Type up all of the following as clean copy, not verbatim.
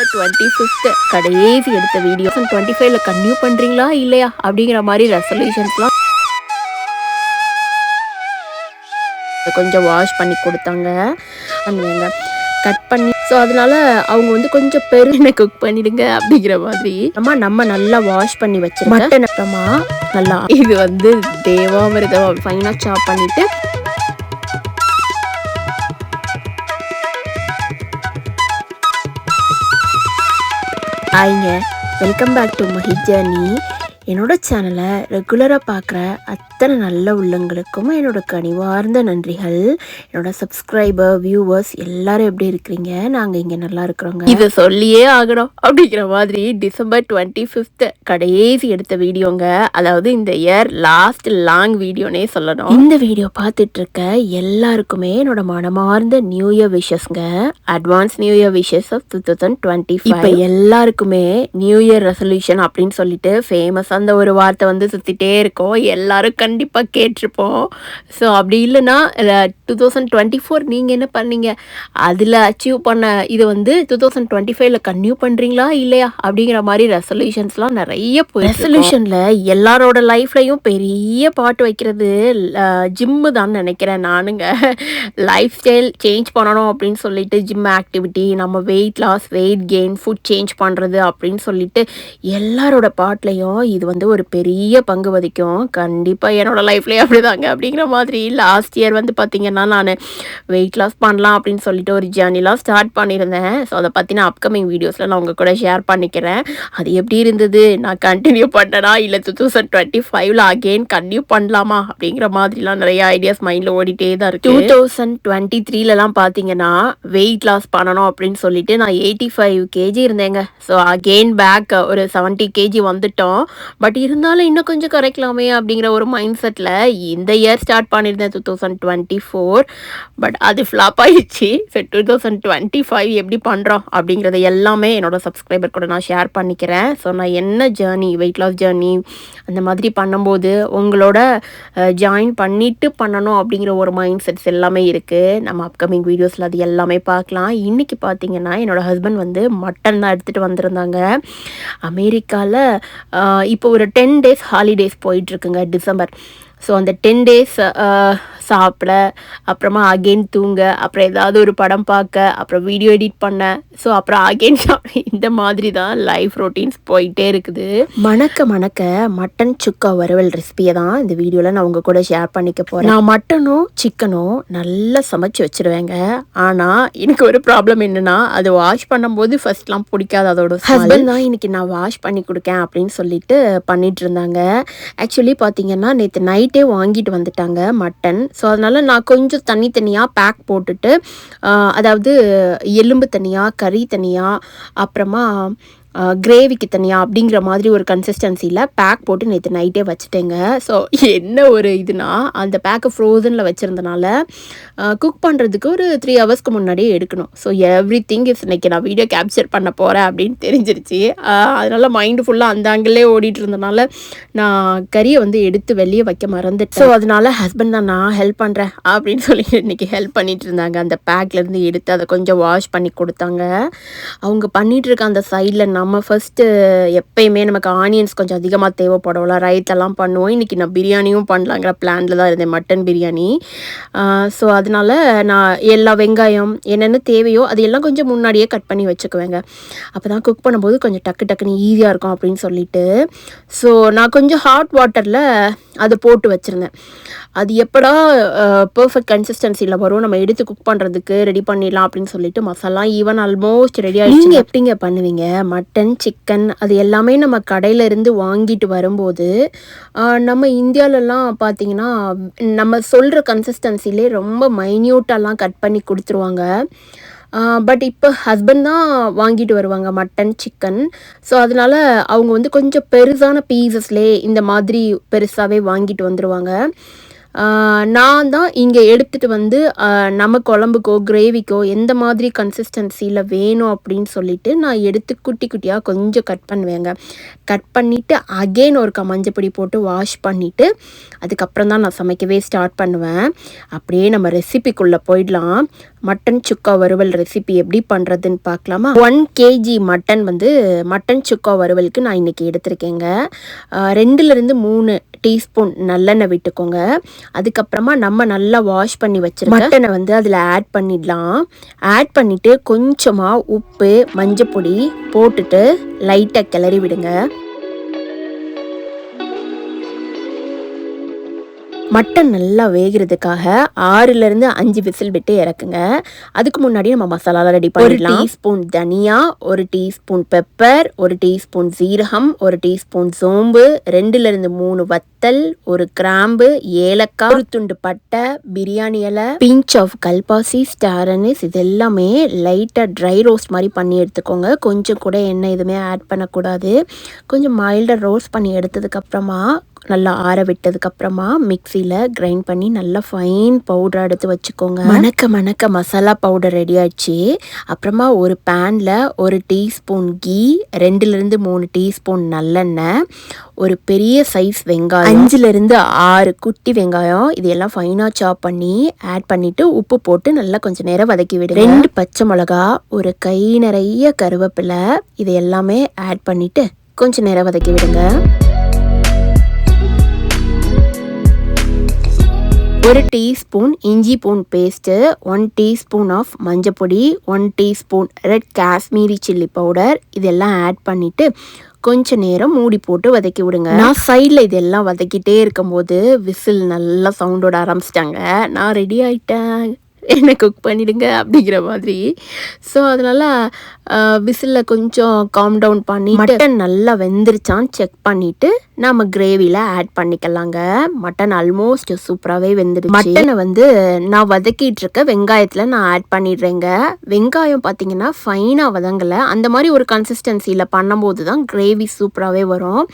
25th கடைசி எடுத்த video 25ல continue பண்றீங்களா இல்லையா அப்படிங்கிற மாதிரி ரெசல்யூஷன்ஸ்லாம் கொஞ்சம் வாஷ் பண்ணி கொடுத்தாங்க. அந்த கட் பண்ணி ஸோ அதனால அவங்க வந்து கொஞ்சம் பெருமை குக் பண்ணிடுங்க அப்படிங்கிற மாதிரி நம்ம நல்லா வாஷ் பண்ணி வச்சிருக்கோம். மட்டன் அப்புறமா நல்லா இது வந்து தேவாமிர்தம் ஃபைனாக சாப் பண்ணிட்டு ஹாய்ங்க, welcome back to my journey. என்னோட சேனலை ரெகுலராக பார்க்குற அத்தனை நல்ல உள்ளங்களுக்கும் என்னோட கனிவார்ந்த நன்றிகள். என்னோட சப்ஸ்கிரைபர் வியூவர்ஸ் எல்லாரும் எப்படி இருக்கிறீங்க? நாங்கள் இங்கே நல்லா இருக்கிறோங்க. இதை சொல்லியே ஆகணும் அப்படிங்கிற மாதிரி December 25th கடைசி எடுத்த வீடியோங்க. அதாவது இந்த இயர் லாஸ்ட் லாங் வீடியோனே சொல்லணும். இந்த வீடியோ பார்த்துட்டு இருக்க எல்லாருக்குமே என்னோட மனமார்ந்த நியூ இயர் விஷஸ்ங்க. Advance new year wishes of 2025. இப்போ எல்லாருக்குமே நியூ இயர் ரெசல்யூஷன் அப்படின்னு சொல்லிட்டு ஃபேமஸாக அந்த ஒரு வார்த்தை வந்து சுற்றிட்டே இருக்கோம். எல்லாரும் கண்டிப்பாக கேட்டிருப்போம். ஸோ அப்படி இல்லைன்னா 2024 நீங்கள் என்ன பண்ணீங்க, அதில் அச்சீவ் பண்ண இது வந்து 2025ல கன்டினியூ பண்ணுறீங்களா இல்லையா அப்படிங்கிற மாதிரி ரெசல்யூஷன்ஸ்லாம் நிறைய போய் ரெசல்யூஷனில் எல்லாரோட லைஃப்லையும் பெரிய பாட்டு வைக்கிறது ஜிம்மு தான் நினைக்கிறேன் நானுங்க. லைஃப் ஸ்டைல் சேஞ்ச் பண்ணணும் அப்படின்னு சொல்லிட்டு ஜிம் ஆக்டிவிட்டி, நம்ம weight loss, weight gain, food change பண்ணுறது அப்படின்னு சொல்லிட்டு எல்லாரோட பாட்லையும் இது வந்து ஒரு பெரிய பங்கு வகிக்கும். கண்டிப்பாக என்னோட லைஃப்லேயே அப்படிதாங்க. அப்படிங்கிற மாதிரி லாஸ்ட் இயர் வந்து பார்த்திங்கன்னா நான் வெயிட் லாஸ் பண்ணலாம் அப்படின்னு சொல்லிட்டு ஒரு ஜேர்னிலாம் ஸ்டார்ட் பண்ணியிருந்தேன். ஸோ அதை பற்றின அப்கமிங் வீடியோஸில் நான் உங்கள் கூட ஷேர் பண்ணிக்கிறேன். அது எப்படி இருந்தது, நான் கண்டினியூ பண்ணனா இல்லை 2025ல் அகெயின் கண்டினியூ பண்ணலாமா அப்படிங்கிற மாதிரிலாம் நிறைய ஐடியாஸ் மைண்டில் ஓடிட்டே தான் இருக்குது. 2023லலாம் பார்த்தீங்கன்னா வெயிட் லாஸ் பண்ணணும் அப்படின்னு சொல்லிட்டு நான் 85 kg இருந்தேங்க. ஸோ அகெயின் பேக் ஒரு 70 kg வந்துட்டோம். பட் இருந்தாலும் இன்னும் கொஞ்சம் குறைக்கலாமே அப்படிங்கிற ஒரு மைண்ட் செட்டில் இந்த இயர் ஸ்டார்ட் பண்ணியிருந்தேன் 2024. பட் அது ஃப்ளாப் ஆயிடுச்சு. ஸோ 2025 எப்படி பண்ணுறோம் அப்படிங்கிறத எல்லாமே என்னோட சப்ஸ்கிரைபர் கூட நான் ஷேர் பண்ணிக்கிறேன். ஸோ நான் என்ன ஜேர்னி, வெயிட் லாஸ் ஜேர்னி அந்த மாதிரி பண்ணும்போது உங்களோட ஜாயின் பண்ணிட்டு பண்ணணும் அப்படிங்கிற ஒரு மைண்ட் செட்ஸ் எல்லாமே இருக்குது. நம்ம அப்கமிங் வீடியோஸில் அது எல்லாமே பார்க்கலாம். இன்றைக்கி பார்த்தீங்கன்னா என்னோடய ஹஸ்பண்ட் வந்து மட்டன் தான் எடுத்துகிட்டு வந்திருந்தாங்க. அமெரிக்காவில் இப்போ ஒரு 10 days ஹாலிடேஸ் போயிட்டுருக்குங்க டிசம்பர். ஸோ அந்த 10 days சாப்பிட, அப்புறமா அகெயின் தூங்க, அப்புறம் ஏதாவது ஒரு படம் பார்க்க, அப்புறம் வீடியோ எடிட் பண்ண, ஸோ அப்புறம் அகெயின் சாப்பிட, இந்த மாதிரி தான் லைஃப் ரொட்டீன்ஸ் போயிட்டே இருக்குது. மணக்க மட்டன் சுக்கா வறுவல் ரெசிபியை தான் இந்த வீடியோவில் நான் உங்கள் கூட ஷேர் பண்ணிக்க போகிறேன். நான் மட்டனும் சிக்கனும் நல்லா சமைச்சு வச்சுருவேங்க. ஆனால் எனக்கு ஒரு ப்ராப்ளம் என்னென்னா, அது வாஷ் பண்ணும்போது ஃபர்ஸ்ட்லாம் பிடிக்காது. அதோட ஹஸ்பண்ட் தான் இன்னைக்கு நான் வாஷ் பண்ணி கொடுக்கேன் அப்படின்னு சொல்லிட்டு பண்ணிட்டு இருந்தாங்க. ஆக்சுவலி பார்த்தீங்கன்னா நேற்று நைட்டே வாங்கிட்டு வந்துட்டாங்க மட்டன். ஸோ அதனால் நான் கொஞ்சம் தனித்தனியாக பேக் போட்டுட்டு, அதாவது எலும்பு தனியாக, கறி தனியாக, அப்புறமா கிரேவிக்கு தனியாக அப்படிங்கிற மாதிரி ஒரு கன்சிஸ்டன்சியில் பேக் போட்டு நேற்று நைட்டே வச்சுட்டேங்க. ஸோ என்ன ஒரு இதுனா, அந்த பேக்கை ஃப்ரோசனில் வச்சுருந்தனால குக் பண்ணுறதுக்கு ஒரு 3 hours முன்னாடியே எடுக்கணும். ஸோ எவ்ரி திங் இஸ் இன்னைக்கு நான் வீடியோ கேப்சர் பண்ண போகிறேன் அப்படின்னு தெரிஞ்சிருச்சு. அதனால் மைண்டு ஃபுல்லாக அந்த ஆங்கிலே ஓடிட்டு இருந்தனால நான் கறியை வந்து எடுத்து வெளியே வைக்க மறந்துட்டேன். ஸோ அதனால் ஹஸ்பண்ட் தான் நான் ஹெல்ப் பண்ணுறேன் அப்படின்னு சொல்லி இன்றைக்கி ஹெல்ப் பண்ணிகிட்டு இருந்தாங்க. அந்த பேக்லேருந்து எடுத்து அதை கொஞ்சம் வாஷ் பண்ணி கொடுத்தாங்க. அவங்க பண்ணிகிட்டு இருக்க அந்த சைடில் நம்ம ஃபஸ்ட்டு எப்பயுமே நமக்கு ஆனியன்ஸ் கொஞ்சம் அதிகமாக தேவைப்படும்ல, ரைத்தெல்லாம் பண்ணுவோம். இன்றைக்கி நான் பிரியாணியும் பண்ணலாங்கிற பிளானில் தான் இருந்தேன், மட்டன் பிரியாணி. ஸோ அதனால் நான் எல்லா வெங்காயம் என்னென்ன தேவையோ அது எல்லாம் கொஞ்சம் முன்னாடியே கட் பண்ணி வச்சுக்குவேங்க. அப்போ தான் குக் பண்ணும்போது கொஞ்சம் டக்குன்னு ஈஸியாக இருக்கும் அப்படின்னு சொல்லிட்டு. ஸோ நான் கொஞ்சம் ஹாட் வாட்டரில் அதை போட்டு வச்சுருந்தேன். அது எப்படா பர்ஃபெக்ட் கன்சிஸ்டன்சியில் வரும், நம்ம எடுத்து குக் பண்ணுறதுக்கு ரெடி பண்ணிடலாம் அப்படின்னு சொல்லிட்டு மசாலா ஈவன் ஆல்மோஸ்ட் ரெடி ஆகிடுச்சு. நீங்கள் எப்படிங்க பண்ணுவீங்க? மட்டன், சிக்கன் அது எல்லாமே நம்ம கடையிலேருந்து வாங்கிட்டு வரும்போது நம்ம இந்தியாவிலலாம் பார்த்தீங்கன்னா நம்ம சொல்கிற கன்சிஸ்டன்சிலே ரொம்ப மைன்யூட்டாலாம் கட் பண்ணி கொடுத்துருவாங்க. பட் இப்போ ஹஸ்பண்ட் தான் வாங்கிட்டு வருவாங்க மட்டன், சிக்கன். ஸோ அதனால் அவங்க வந்து கொஞ்சம் பெருசான பீசஸ்லே இந்த மாதிரி பெருசாகவே வாங்கிட்டு வந்துடுவாங்க. நான் தான் இங்கே எடுத்துகிட்டு வந்து நம்ம குழம்புக்கோ கிரேவிக்கோ எந்த மாதிரி கன்சிஸ்டன்சியில் வேணும் அப்படின்னு சொல்லிட்டு நான் எடுத்து குட்டி குட்டியாக கொஞ்சம் கட் பண்ணுவேங்க. கட் பண்ணிவிட்டு அகெயின் ஒரு மஞ்சப்பொடி போட்டு வாஷ் பண்ணிவிட்டு அதுக்கப்புறம் தான் நான் சமைக்கவே ஸ்டார்ட் பண்ணுவேன். அப்படியே நம்ம ரெசிபிக்குள்ளே போயிடலாம். மட்டன் சுக்கா வறுவல் ரெசிபி எப்படி பண்ணுறதுன்னு பார்க்கலாமா? 1 kg மட்டன் சுக்கா வறுவலுக்கு நான் இன்றைக்கி எடுத்திருக்கேங்க. 2லேருந்து 3 டீஸ்பூன் நல்லெண்ணெய் விட்டுக்கோங்க. அதுக்கப்புறமா நம்ம நல்லா வாஷ் பண்ணி வச்சிருக்க மட்டனை அதில் ஆட் பண்ணிடலாம். ஆட் பண்ணிவிட்டு கொஞ்சமாக உப்பு மஞ்சப்பொடி போட்டுட்டு லைட்டாக கிளறி விடுங்க. மட்டன் நல்லா வேகிறதுக்காக 6லேருந்து 5 விசில் விட்டு இறக்குங்க. அதுக்கு முன்னாடி நம்ம மசாலாலாம் ரெடி பண்ணிடலாம். 1 டீஸ்பூன் தனியா, 1 டீஸ்பூன் பெப்பர், 1 டீஸ்பூன் சீரகம், 1 டீஸ்பூன் சோம்பு, 2லேருந்து 3 வத்தல், 1 கிராம்பு, ஏலக்காய், 1 துண்டு பட்டை, பிரியாணி இலை, பிஞ்ச் ஆஃப் கல்பாசி, ஸ்டார் அனீஸ், இது எல்லாமே லைட்டாக ட்ரை ரோஸ்ட் மாதிரி பண்ணி எடுத்துக்கோங்க. கொஞ்சம் கூட எண்ணெய் எதுவுமே ஆட் பண்ணக்கூடாது. கொஞ்சம் மைல்டாக ரோஸ்ட் பண்ணி எடுத்ததுக்கப்புறமா நல்லா ஆற விட்டதுக்கப்புறமா மிக்சியில் கிரைண்ட் பண்ணி நல்லா ஃபைன் பவுடர் எடுத்து வச்சுக்கோங்க. மணக்க மசாலா பவுடர் ரெடி ஆயிடுச்சு. அப்புறமா ஒரு பேனில் 1 டீஸ்பூன் கீ, 2லேருந்து 3 டீஸ்பூன் நல்லெண்ணெய், ஒரு பெரிய சைஸ் வெங்காயம், 5லேருந்து 6 குட்டி வெங்காயம், இதெல்லாம் ஃபைனாக சாப் பண்ணி ஆட் பண்ணிவிட்டு உப்பு போட்டு நல்லா கொஞ்சம் நேரம் வதக்கி விடுங்க. 2 பச்சை மிளகா, ஒரு கை நிறைய கருவேப்பிலை, இது எல்லாமே ஆட் பண்ணிவிட்டு கொஞ்சம் நேரம் வதக்கி விடுங்க. 1 டீஸ்பூன் இஞ்சி பூண்டு பேஸ்ட்டு, 1 டீஸ்பூன் ஆஃப் மஞ்சப்பொடி, 1 teaspoon red Kashmiri chilli powder, இதெல்லாம் ஆட் பண்ணிவிட்டு கொஞ்சம் நேரம் மூடி போட்டு வதக்கி விடுங்க. நான் சைடில் இதெல்லாம் வதக்கிட்டே இருக்கும்போது விசில் நல்லா சவுண்டோட ஆரம்பிச்சிட்டாங்க. நான் ரெடி ஆகிட்டேன், என்ன குக் பண்ணிடுங்க அப்படிங்கிற மாதிரி. ஸோ அதனால் விசிலில் கொஞ்சம் காம் டவுன் பண்ணி மட்டன் நல்லா வெந்துருச்சான்னு செக் பண்ணிவிட்டு நம்ம கிரேவியில் ஆட் பண்ணிக்கலாங்க. மட்டன் ஆல்மோஸ்ட் சூப்பராகவே வெந்துடுச்சு. மட்டனை நான் வதக்கிட்டு இருக்க வெங்காயத்தில் நான் ஆட் பண்ணிடுறேங்க. வெங்காயம் பார்த்தீங்கன்னா ஃபைனாக வதங்கலை, அந்த மாதிரி ஒரு கன்சிஸ்டன்சியில் பண்ணும்போது தான் கிரேவி சூப்பராகவே வரும்.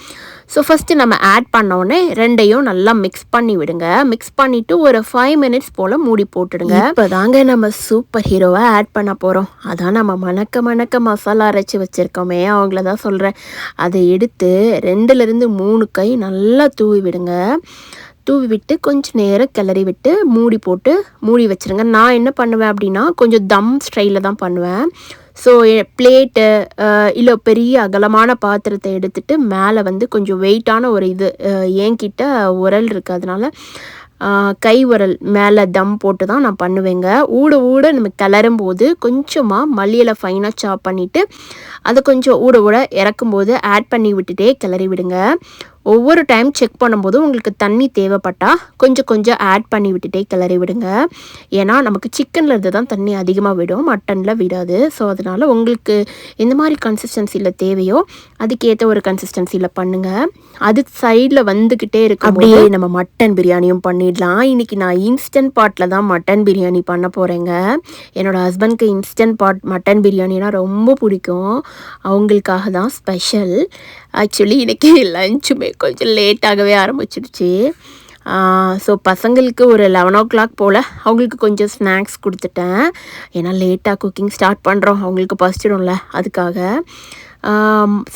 ஸோ ஃபஸ்ட்டு நம்ம ஆட் பண்ணோடனே ரெண்டையும் நல்லா மிக்ஸ் பண்ணி விடுங்க. மிக்ஸ் பண்ணிவிட்டு ஒரு 5 மினிட்ஸ் போல் மூடி போட்டுடுங்க. இப்போ தாங்க நம்ம சூப்பர் ஹீரோவை ஆட் பண்ண போகிறோம். அதான் நம்ம மணக்க மசாலா அரைச்சி வச்சுருக்கோமே, அவங்கள தான் சொல்கிறேன். அதை எடுத்து 2லேருந்து 3 கை நல்லா தூவி விடுங்க. தூவி விட்டு கொஞ்சம் நேரம் கிளறி விட்டு மூடி போட்டு மூடி வச்சுருங்க. நான் என்ன பண்ணுவேன் அப்படின்னா கொஞ்சம் தம் ஸ்டைலில் தான் பண்ணுவேன். ஸோ பிளேட்டு இல்லை பெரிய அகலமான பாத்திரத்தை எடுத்துகிட்டு மேலே கொஞ்சம் வெயிட்டான ஒரு என்கிட்ட உரல் இருக்குது, அதனால் கை உரல் மேலே தம் போட்டு தான் நான் பண்ணுவேங்க. ஊட நம்ம கிளறும்போது கொஞ்சமாக மல்லியில ஃபைனாக சாப் பண்ணிவிட்டு அதை கொஞ்சம் ஊட இறக்கும்போது ஆட் பண்ணி விட்டுட்டே கிளறி விடுங்க. ஒவ்வொரு டைம் செக் பண்ணும்போது உங்களுக்கு தண்ணி தேவைப்பட்டால் கொஞ்சம் ஆட் பண்ணி விட்டுட்டே கிளறி விடுங்க. ஏன்னா நமக்கு சிக்கனில் இருந்து தான் தண்ணி அதிகமாக விடும், மட்டனில் விடாது. ஸோ அதனால் உங்களுக்கு எந்த மாதிரி கன்சிஸ்டன்சியில் தேவையோ அதுக்கேற்ற ஒரு கன்சிஸ்டன்சியில் பண்ணுங்கள். அது சைடில் வந்துக்கிட்டே இருக்கும். அப்படியே நம்ம மட்டன் பிரியாணியும் பண்ணிடலாம். இன்றைக்கி நான் இன்ஸ்டன்ட் பாட்டில் தான் மட்டன் பிரியாணி பண்ண போகிறேங்க. என்னோடய ஹஸ்பண்ட்க்கு இன்ஸ்டன்ட் பாட் மட்டன் பிரியாணினா ரொம்ப பிடிக்கும், அவங்களுக்காக தான் ஸ்பெஷல். ஆக்சுவலி இன்றைக்கி லஞ்சுமே கொஞ்சம் லேட்டாகவே ஆரம்பிச்சிடுச்சு. ஸோ பசங்களுக்கு ஒரு 11 o'clock போல் அவங்களுக்கு கொஞ்சம் ஸ்நாக்ஸ் கொடுத்துட்டேன். ஏன்னா லேட்டாக குக்கிங் ஸ்டார்ட் பண்ணுறோம், அவங்களுக்கு பசிச்சிடும்ல, அதுக்காக.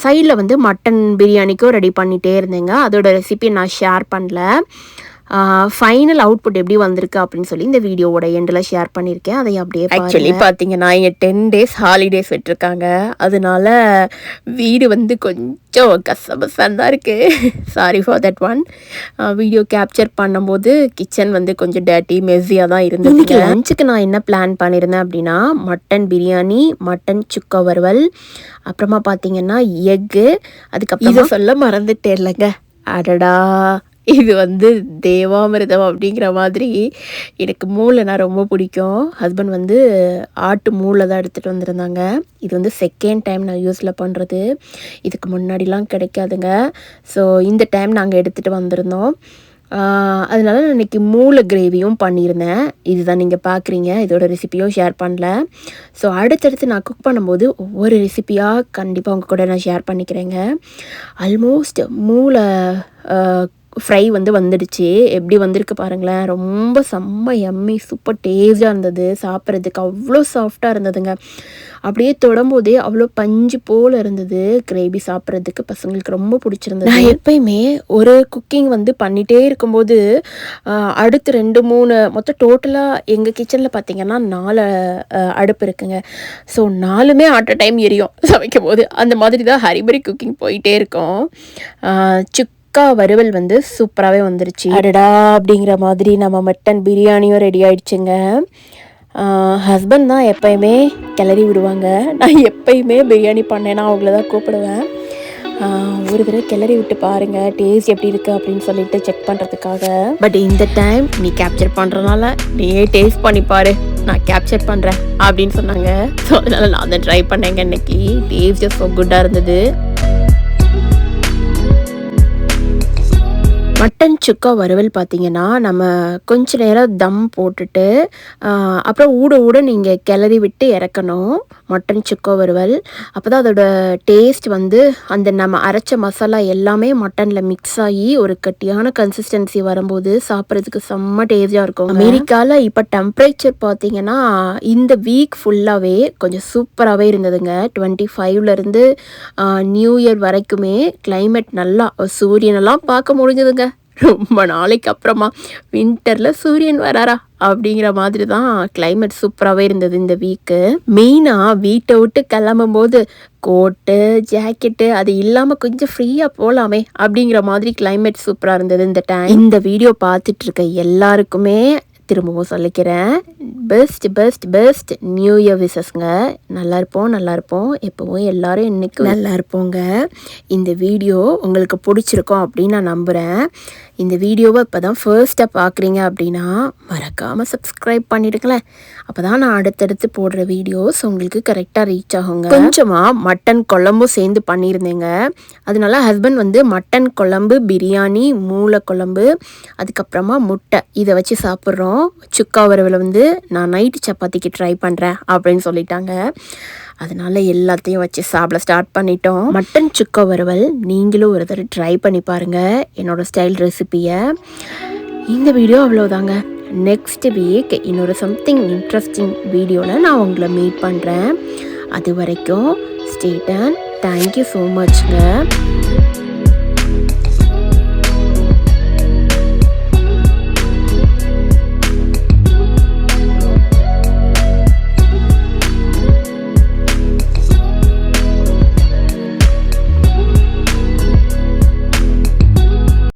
சைடில் மட்டன் பிரியாணிக்கும் ரெடி பண்ணிகிட்டே இருந்தேங்க. அதோட ரெசிபி நான் ஷேர் பண்ணல. ஃபைனல் அவுட்புட் எப்படி வந்திருக்கு அப்படின்னு சொல்லி இந்த வீடியோவோட எண்டில் ஷேர் பண்ணியிருக்கேன். அதை அப்படியே ஆக்சுவலி பார்த்தீங்கன்னா இங்கே 10 days ஹாலிடேஸ் விட்டுருக்காங்க. அதனால வீடு கொஞ்சம் கசபசன்னு தான் இருக்குது. Sorry for that one. Video capture பண்ணும்போது கிச்சன் கொஞ்சம் டேட்டி மெஸ்ஸியாக தான் இருந்தது. இன்றைக்கி லஞ்சுக்கு நான் என்ன பிளான் பண்ணியிருந்தேன் அப்படின்னா மட்டன் பிரியாணி, மட்டன் சுக்கா வறுவல், அப்புறமா பார்த்தீங்கன்னா எக்கு, அதுக்கப்புறம் இதை சொல்ல மறந்துட்டே இல்லைங்க. அடடா, இது தேவாமிர்தம் அப்படிங்கிற மாதிரி. எனக்கு மூளைனா ரொம்ப பிடிக்கும். ஹஸ்பண்ட் ஆட்டு மூளை தான் எடுத்துகிட்டு வந்திருந்தாங்க. இது செகண்ட் டைம் நான் யூஸில் பண்ணுறது. இதுக்கு முன்னாடிலாம் கிடைக்காதுங்க. ஸோ இந்த டைம் நாங்கள் எடுத்துகிட்டு வந்திருந்தோம். அதனால நான் இன்றைக்கி மூளை கிரேவியும் பண்ணியிருந்தேன். இதுதான் நீங்கள் பார்க்குறீங்க. இதோட ரெசிப்பியும் ஷேர் பண்ணல. ஸோ அடுத்தடுத்து நான் குக் பண்ணும்போது ஒவ்வொரு ரெசிப்பியாக கண்டிப்பாக உங்கள் கூட நான் ஷேர் பண்ணிக்கிறேங்க. ஆல்மோஸ்ட் மூளை ஃப்ரை வந்து வந்துடுச்சு. எப்படி வந்திருக்கு பாருங்களேன். ரொம்ப செம்ம யம்மி சூப்பர் டேஸ்ட்டாக இருந்தது. சாப்பிட்றதுக்கு அவ்வளோ சாஃப்டாக இருந்ததுங்க. அப்படியே தொடும்போதே அவ்வளோ பஞ்சு போல் இருந்தது. கிரேவி சாப்பிட்றதுக்கு பசங்களுக்கு ரொம்ப பிடிச்சிருந்தது. நான் எப்பயுமே ஒரு குக்கிங் வந்து பண்ணிகிட்டே இருக்கும்போது அடுத்து 2, 3 மொத்தம் டோட்டலாக எங்கள் கிச்சனில் பார்த்திங்கன்னா 4 அடுப்பு இருக்குங்க. ஸோ 4மே அட் அ டைம் எரியும் சமைக்கும் போது. அந்த மாதிரி தான் ஹரிபரி குக்கிங் போயிட்டே இருக்கும். சுக்கா வறுவல் வந்து சூப்பராகவே வந்துருச்சு. அடடா அப்படிங்கிற மாதிரி நம்ம மட்டன் பிரியாணியும் ரெடி ஆயிடுச்சுங்க. ஹஸ்பண்ட் தான் எப்பயுமே கிளறி விடுவாங்க. நான் எப்பயுமே பிரியாணி பண்ணேன்னா அவங்கள தான் கூப்பிடுவேன். ஒரு தடவை கிளறி விட்டு பாருங்கள் டேஸ்ட் எப்படி இருக்குது அப்படின்னு சொல்லிட்டு செக் பண்ணுறதுக்காக. பட் இந்த டைம் நீ கேப்சர் பண்ணுறதுனால நீயே டேஸ்ட் பண்ணி பாரு, நான் கேப்சர் பண்ணுறேன் அப்படின்னு சொன்னாங்க. ஸோ அதனால் நான் அதை ட்ரை பண்ணேங்க. இன்னைக்கு டேஸ்ட் ஸோ குட்டாக இருந்தது. மட்டன் சுக்கா வறுவல் பார்த்திங்கன்னா நம்ம கொஞ்ச நேரம் தம் போட்டுட்டு அப்புறம் ஊட நீங்கள் கிளறி விட்டு இறக்கணும் மட்டன் சுக்கா வறுவல். அப்போ தான் அதோட டேஸ்ட் வந்து அந்த நம்ம அரைச்ச மசாலா எல்லாமே மட்டனில் மிக்ஸ் ஆகி ஒரு கட்டியான கன்சிஸ்டன்சி வரும்போது சாப்பிட்றதுக்கு செம்ம டேஸ்டாக இருக்கும். அமெரிக்காவில் இப்போ டெம்பரேச்சர் பார்த்திங்கன்னா இந்த வீக் ஃபுல்லாகவே கொஞ்சம் சூப்பராகவே இருந்ததுங்க. 25லேருந்து நியூ இயர் வரைக்குமே கிளைமேட் நல்லா சூரியனெல்லாம் பார்க்க முடிஞ்சதுங்க. ரொம்ப நாளைக்கு அப்புறமா வின்டரில் சூரியன் வராரா அப்படிங்கிற மாதிரி தான் கிளைமேட் சூப்பராகவே இருந்தது இந்த வீக்கு. மெயினாக வீட்டை விட்டு கிளம்பும் போது கோட்டு ஜாக்கெட்டு அது இல்லாமல் கொஞ்சம் ஃப்ரீயாக போகலாமே அப்படிங்கிற மாதிரி கிளைமேட் சூப்பராக இருந்தது இந்த டைம். இந்த வீடியோ பார்த்துட்ருக்க எல்லாருக்குமே திரும்பவும் சொல்லிக்கிறேன், பெஸ்ட் நியூ இயர் விஷஸ்ங்க. நல்லா இருப்போம் எப்போவும் எல்லாரும் இன்னைக்கு நல்லா இருப்போங்க. இந்த வீடியோ உங்களுக்கு பிடிச்சிருக்கோம் அப்படின்னு நான் நம்புகிறேன். இந்த வீடியோவை இப்போ தான் ஃபர்ஸ்ட்டாக பார்க்குறீங்க அப்படின்னா மறக்காமல் சப்ஸ்கிரைப் பண்ணிடுங்களேன். அப்போ தான் நான் அடுத்தடுத்து போடுற வீடியோஸ் உங்களுக்கு கரெக்டாக ரீச் ஆகுங்க. கொஞ்சமாக மட்டன் குழம்பும் சேர்ந்து பண்ணியிருந்தேங்க. அதனால ஹஸ்பண்ட் வந்து மட்டன் குழம்பு, பிரியாணி, மூளை குழம்பு, அதுக்கப்புறமா முட்டை இதை வச்சு சாப்பிட்றோம். சுக்கா வறுவலை வந்து நான் நைட்டு சப்பாத்திக்கு ட்ரை பண்ணுறேன் அப்படின்னு சொல்லிட்டாங்க. அதனால் எல்லாத்தையும் வச்சு சாப்பிட ஸ்டார்ட் பண்ணிட்டோம். மட்டன் சுக்கா வறுவல் நீங்களும் ஒரு தடவை ட்ரை பண்ணி பாருங்கள் என்னோடய ஸ்டைல் ரெசிப்பியை. இந்த வீடியோ அவ்வளோதாங்க. நெக்ஸ்ட் வீக் இன்னொரு சம்திங் இன்ட்ரெஸ்டிங் வீடியோவில் நான் உங்களை மீட் பண்ணுறேன். அது வரைக்கும் ஸ்டே டியூன்ட். Thank you so மச்ங்க.